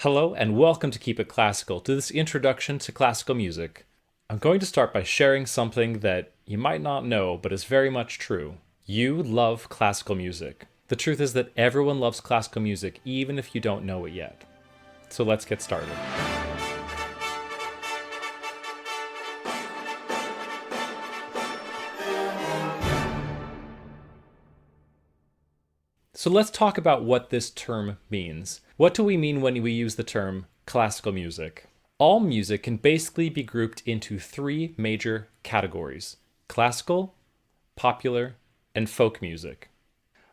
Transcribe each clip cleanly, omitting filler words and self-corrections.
Hello and welcome to Keep It Classical, to this introduction to classical music. I'm going to start by sharing something that you might not know, but is very much true. You love classical music. The truth is that everyone loves classical music, even if you don't know it yet. So let's get started. So let's talk about what this term means. What do we mean when we use the term classical music? All music can basically be grouped into three major categories: classical, popular, and folk music.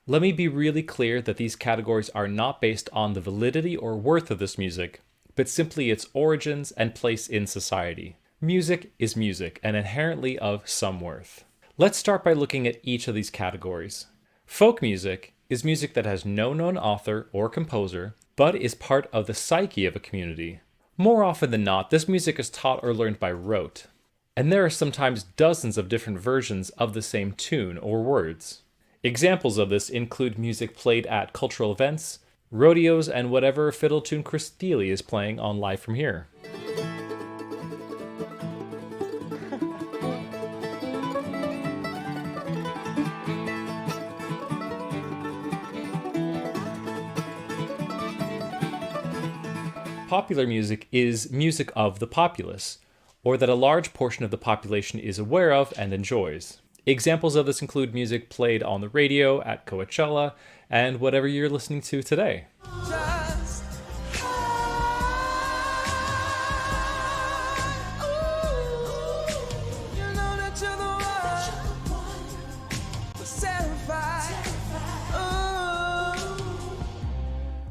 Let me be really clear that these categories are not based on the validity or worth of this music, but simply its origins and place in society. Music is music and inherently of some worth. Let's start by looking at each of these categories. Folk music is music that has no known author or composer, but is part of the psyche of a community. More often than not, this music is taught or learned by rote, and there are sometimes dozens of different versions of the same tune or words. Examples of this include music played at cultural events, rodeos, and whatever fiddle tune Chris Thiele is playing on Live From Here. Popular music is music of the populace, or that a large portion of the population is aware of and enjoys. Examples of this include music played on the radio, at Coachella, and whatever you're listening to today.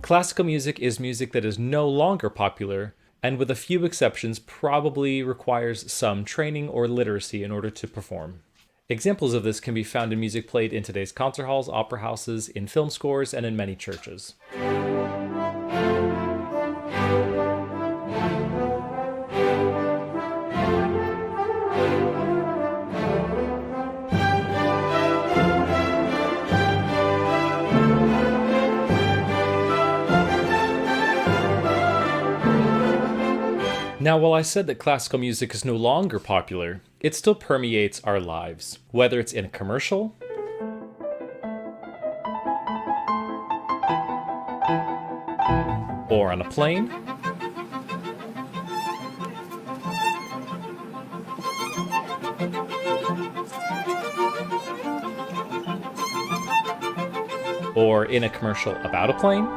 Classical music is music that is no longer popular, and with a few exceptions probably requires some training or literacy in order to perform. Examples of this can be found in music played in today's concert halls, opera houses, in film scores, and in many churches. Now, while I said that classical music is no longer popular, it still permeates our lives, whether it's in a commercial, or on a plane, or in a commercial about a plane.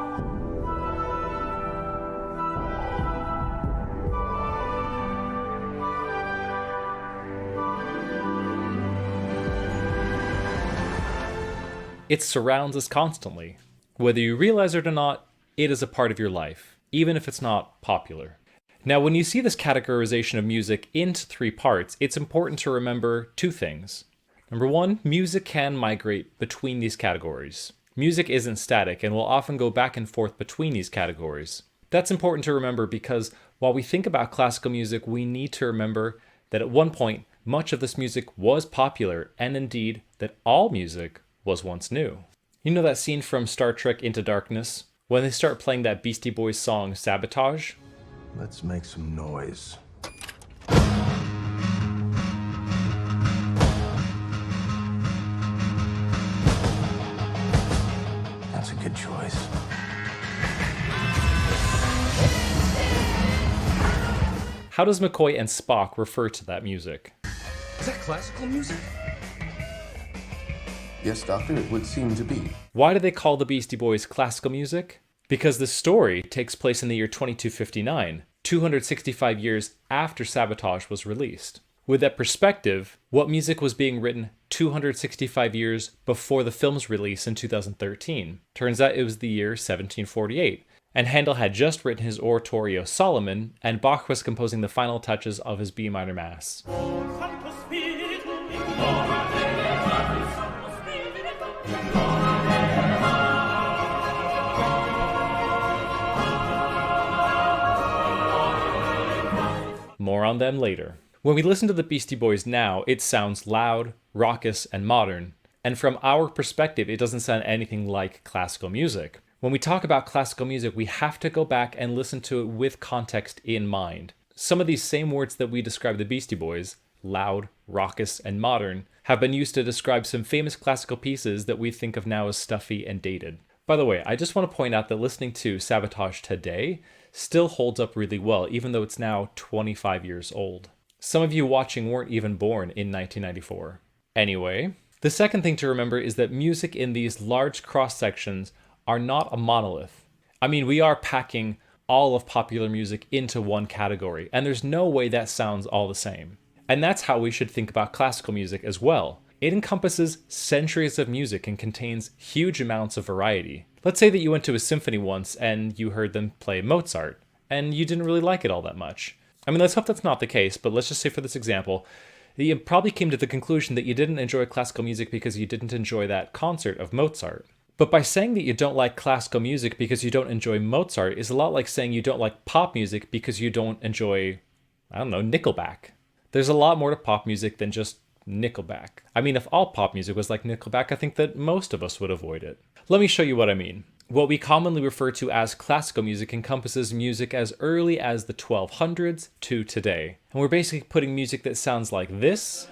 It surrounds us constantly. Whether you realize it or not, it is a part of your life, even if it's not popular. Now, when you see this categorization of music into three parts, it's important to remember two things. Number one, music can migrate between these categories. Music isn't static and will often go back and forth between these categories. That's important to remember because while we think about classical music, we need to remember that at one point, much of this music was popular, and indeed, that all music was once new. You know that scene from Star Trek Into Darkness? When they start playing that Beastie Boys song, Sabotage? Let's make some noise. That's a good choice. How does McCoy and Spock refer to that music? Is that classical music? Yes, Doctor, it would seem to be. Why do they call the Beastie Boys classical music? Because the story takes place in the year 2259, 265 years after Sabotage was released. With that perspective, what music was being written 265 years before the film's release in 2013? Turns out it was the year 1748, and Handel had just written his oratorio Solomon, and Bach was composing the final touches of his B minor Mass. More on them later. When we listen to the Beastie Boys now, it sounds loud, raucous, and modern. And from our perspective, it doesn't sound anything like classical music. When we talk about classical music, we have to go back and listen to it with context in mind. Some of these same words that we describe the Beastie Boys, loud, raucous, and modern, have been used to describe some famous classical pieces that we think of now as stuffy and dated. By the way, I just want to point out that listening to Sabotage today still holds up really well, even though it's now 25 years old. Some of you watching weren't even born in 1994. Anyway, the second thing to remember is that music in these large cross-sections are not a monolith. I mean, we are packing all of popular music into one category, and there's no way that sounds all the same. And that's how we should think about classical music as well. It encompasses centuries of music and contains huge amounts of variety. Let's say that you went to a symphony once and you heard them play Mozart, and you didn't really like it all that much. I mean, let's hope that's not the case, but let's just say for this example, you probably came to the conclusion that you didn't enjoy classical music because you didn't enjoy that concert of Mozart. But by saying that you don't like classical music because you don't enjoy Mozart is a lot like saying you don't like pop music because you don't enjoy, I don't know, Nickelback. There's a lot more to pop music than just Nickelback. I mean, if all pop music was like Nickelback, I think that most of us would avoid it. Let me show you what I mean. What we commonly refer to as classical music encompasses music as early as the 1200s to today. And we're basically putting music that sounds like this,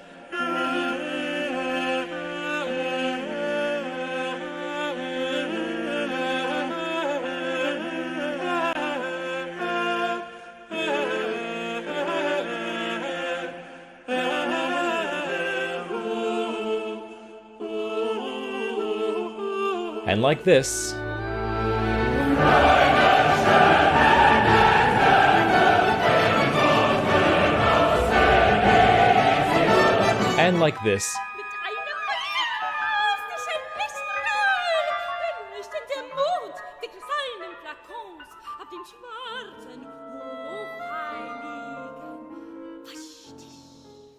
and like this, and like this, Mit einem mystischen Lichtstrahl erleuchtet der Mond die gefallenen Flakons auf den schwarzen, hochheiligen Waschtisch.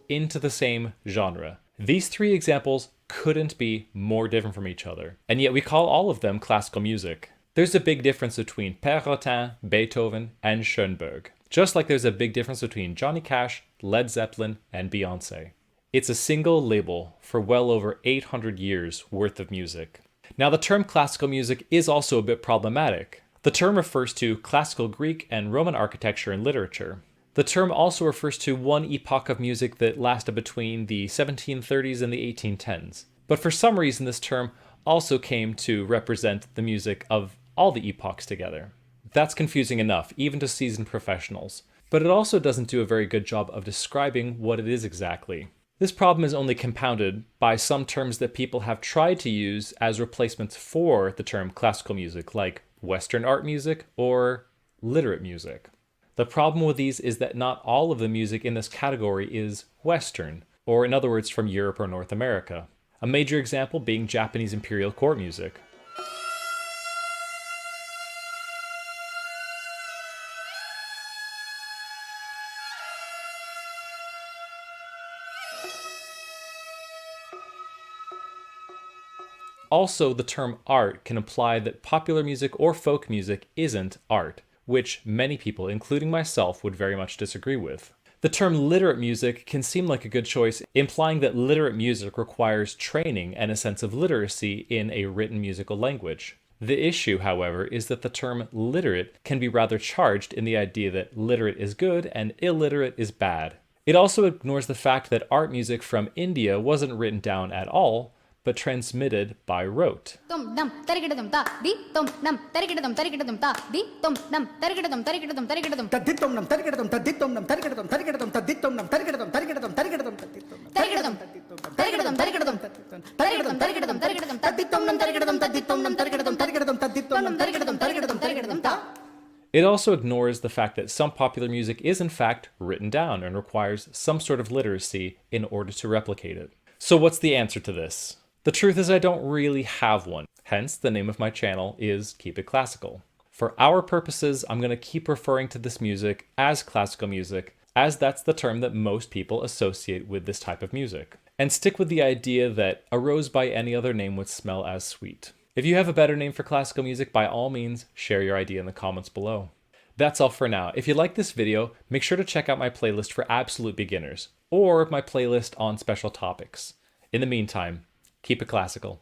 into the same genre. These three examples couldn't be more different from each other, and yet we call all of them classical music. There's a big difference between Perrotin, Beethoven, and Schoenberg, just like there's a big difference between Johnny Cash, Led Zeppelin, and Beyoncé. It's a single label for well over 800 years worth of music. Now, the term classical music is also a bit problematic. The term refers to classical Greek and Roman architecture and literature. The term also refers to one epoch of music that lasted between the 1730s and the 1810s. But for some reason, this term also came to represent the music of all the epochs together. That's confusing enough, even to seasoned professionals. But it also doesn't do a very good job of describing what it is exactly. This problem is only compounded by some terms that people have tried to use as replacements for the term classical music, like Western art music or literate music. The problem with these is that not all of the music in this category is Western, or in other words, from Europe or North America. A major example being Japanese imperial court music. Also, the term art can imply that popular music or folk music isn't art, which many people, including myself, would very much disagree with. The term literate music can seem like a good choice, implying that literate music requires training and a sense of literacy in a written musical language. The issue, however, is that the term literate can be rather charged in the idea that literate is good and illiterate is bad. It also ignores the fact that art music from India wasn't written down at all, but transmitted by rote. It also ignores the fact that some popular music is in fact written down and requires some sort of literacy in order to replicate it. So what's the answer to this? The truth is I don't really have one, hence the name of my channel is Keep It Classical. For our purposes, I'm going to keep referring to this music as classical music, as that's the term that most people associate with this type of music, and stick with the idea that a rose by any other name would smell as sweet. If you have a better name for classical music, by all means, share your idea in the comments below. That's all for now. If you like this video, make sure to check out my playlist for absolute beginners, or my playlist on special topics. In the meantime, keep it classical.